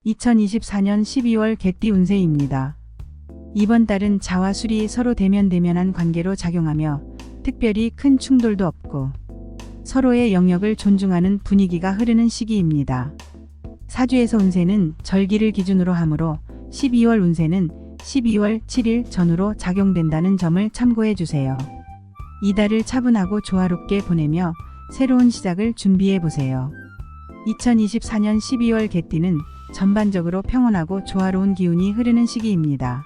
2024년 12월 개띠 운세입니다. 이번 달은 자와 술이 서로 대면대면한 관계로 작용하며 특별히 큰 충돌도 없고 서로의 영역을 존중하는 분위기가 흐르는 시기입니다. 사주에서 운세는 절기를 기준으로 하므로 12월 운세는 12월 7일 전후로 작용된다는 점을 참고해 주세요. 이달을 차분하고 조화롭게 보내며 새로운 시작을 준비해 보세요. 2024년 12월 개띠는 전반적으로 평온하고 조화로운 기운이 흐르는 시기입니다.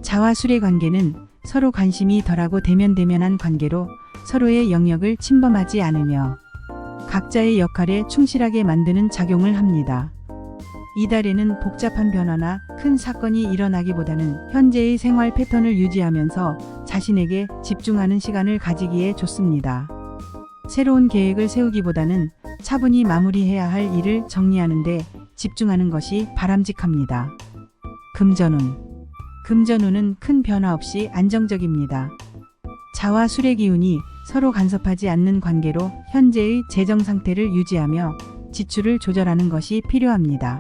자와 술의 관계는 서로 관심이 덜하고 대면대면한 관계로 서로의 영역을 침범하지 않으며 각자의 역할에 충실하게 만드는 작용을 합니다. 이달에는 복잡한 변화나 큰 사건이 일어나기보다는 현재의 생활 패턴을 유지하면서 자신에게 집중하는 시간을 가지기에 좋습니다. 새로운 계획을 세우기보다는 차분히 마무리해야 할 일을 정리하는 데 집중하는 것이 바람직합니다. 금전운은 큰 변화 없이 안정적입니다. 자와 술의 기운이 서로 간섭하지 않는 관계로 현재의 재정 상태를 유지하며 지출을 조절하는 것이 필요합니다.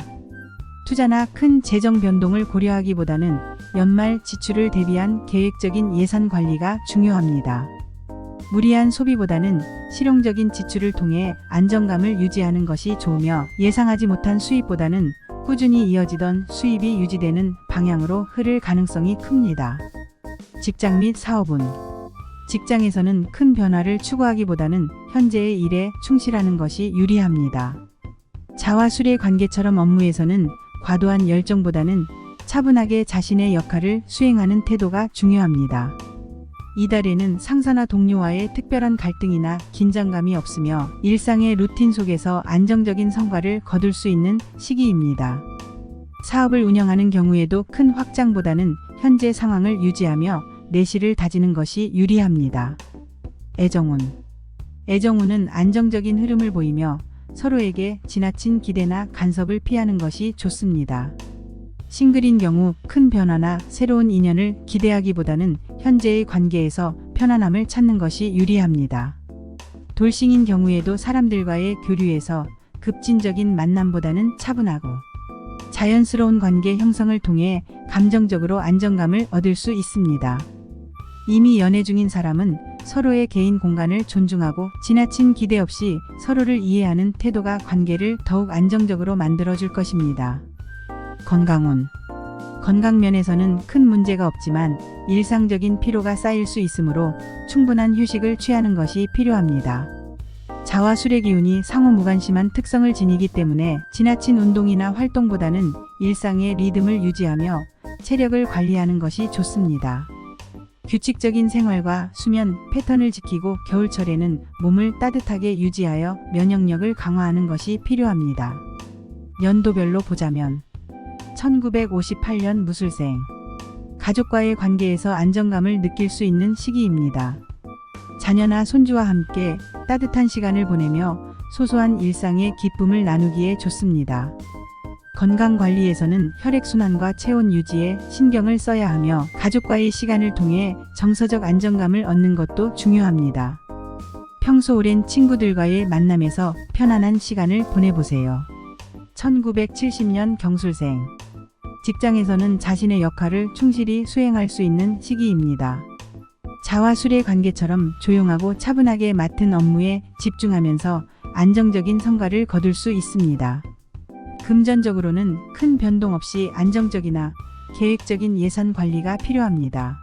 투자나 큰 재정 변동을 고려하기보다는 연말 지출을 대비한 계획적인 예산 관리가 중요합니다. 무리한 소비보다는 실용적인 지출을 통해 안정감을 유지하는 것이 좋으며 예상하지 못한 수입보다는 꾸준히 이어지던 수입이 유지되는 방향으로 흐를 가능성이 큽니다. 직장 및 사업운. 직장에서는 큰 변화를 추구하기보다는 현재의 일에 충실하는 것이 유리합니다. 자와 술의 관계처럼 업무에서는 과도한 열정보다는 차분하게 자신의 역할을 수행하는 태도가 중요합니다. 이달에는 상사나 동료와의 특별한 갈등이나 긴장감이 없으며 일상의 루틴 속에서 안정적인 성과를 거둘 수 있는 시기입니다. 사업을 운영하는 경우에도 큰 확장보다는 현재 상황을 유지하며 내실을 다지는 것이 유리합니다. 애정운은 안정적인 흐름을 보이며 서로에게 지나친 기대나 간섭을 피하는 것이 좋습니다. 싱글인 경우 큰 변화나 새로운 인연을 기대하기보다는 현재의 관계에서 편안함을 찾는 것이 유리합니다. 돌싱인 경우에도 사람들과의 교류에서 급진적인 만남보다는 차분하고 자연스러운 관계 형성을 통해 감정적으로 안정감을 얻을 수 있습니다. 이미 연애 중인 사람은 서로의 개인 공간을 존중하고 지나친 기대 없이 서로를 이해하는 태도가 관계를 더욱 안정적으로 만들어줄 것입니다. 건강 면에서는 큰 문제가 없지만 일상적인 피로가 쌓일 수 있으므로 충분한 휴식을 취하는 것이 필요합니다. 자와 술의 기운이 상호 무관심한 특성을 지니기 때문에 지나친 운동이나 활동보다는 일상의 리듬을 유지하며 체력을 관리하는 것이 좋습니다. 규칙적인 생활과 수면 패턴을 지키고 겨울철에는 몸을 따뜻하게 유지하여 면역력을 강화하는 것이 필요합니다. 연도별로 보자면 1958년 무술생. 가족과의 관계에서 안정감을 느낄 수 있는 시기입니다. 자녀나 손주와 함께 따뜻한 시간을 보내며 소소한 일상의 기쁨을 나누기에 좋습니다. 건강관리에서는 혈액순환과 체온 유지에 신경을 써야 하며 가족과의 시간을 통해 정서적 안정감을 얻는 것도 중요합니다. 평소 오랜 친구들과의 만남에서 편안한 시간을 보내보세요. 1970년 경술생. 직장에서는 자신의 역할을 충실히 수행할 수 있는 시기입니다. 자와 술의 관계처럼 조용하고 차분하게 맡은 업무에 집중하면서 안정적인 성과를 거둘 수 있습니다. 금전적으로는 큰 변동 없이 안정적이나 계획적인 예산 관리가 필요합니다.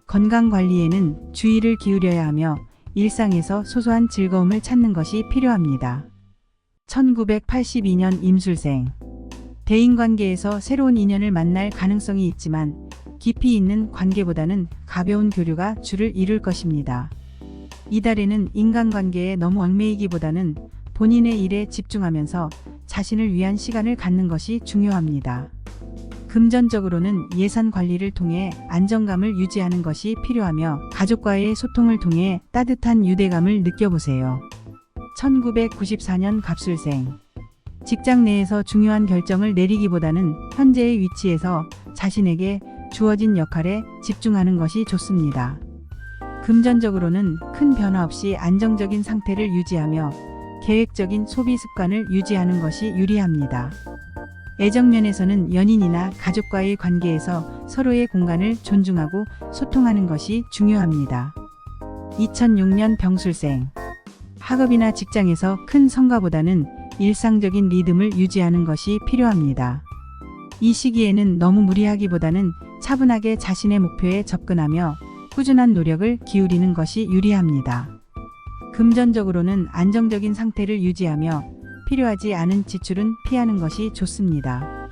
건강 관리에는 주의를 기울여야 하며 일상에서 소소한 즐거움을 찾는 것이 필요합니다. 1982년 임술생. 대인관계에서 새로운 인연을 만날 가능성이 있지만 깊이 있는 관계보다는 가벼운 교류가 주를 이룰 것입니다. 이달에는 인간관계에 너무 얽매이기보다는 본인의 일에 집중하면서 자신을 위한 시간을 갖는 것이 중요합니다. 금전적으로는 예산 관리를 통해 안정감을 유지하는 것이 필요하며 가족과의 소통을 통해 따뜻한 유대감을 느껴보세요. 1994년 갑술생. 직장 내에서 중요한 결정을 내리기보다는 현재의 위치에서 자신에게 주어진 역할에 집중하는 것이 좋습니다. 금전적으로는 큰 변화 없이 안정적인 상태를 유지하며 계획적인 소비 습관을 유지하는 것이 유리합니다. 애정면에서는 연인이나 가족과의 관계에서 서로의 공간을 존중하고 소통하는 것이 중요합니다. 2006년 병술생. 학업이나 직장에서 큰 성과보다는 일상적인 리듬을 유지하는 것이 필요합니다. 이 시기에는 너무 무리하기보다는 차분하게 자신의 목표에 접근하며 꾸준한 노력을 기울이는 것이 유리합니다. 금전적으로는 안정적인 상태를 유지하며 필요하지 않은 지출은 피하는 것이 좋습니다.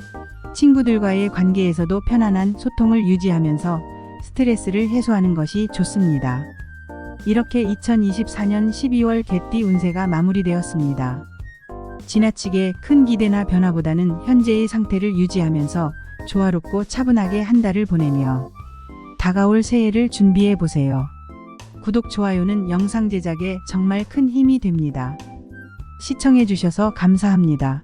친구들과의 관계에서도 편안한 소통을 유지하면서 스트레스를 해소하는 것이 좋습니다. 이렇게 2024년 12월 개띠 운세가 마무리되었습니다. 지나치게 큰 기대나 변화보다는 현재의 상태를 유지하면서 조화롭고 차분하게 한 달을 보내며 다가올 새해를 준비해 보세요. 구독, 좋아요는 영상 제작에 정말 큰 힘이 됩니다. 시청해 주셔서 감사합니다.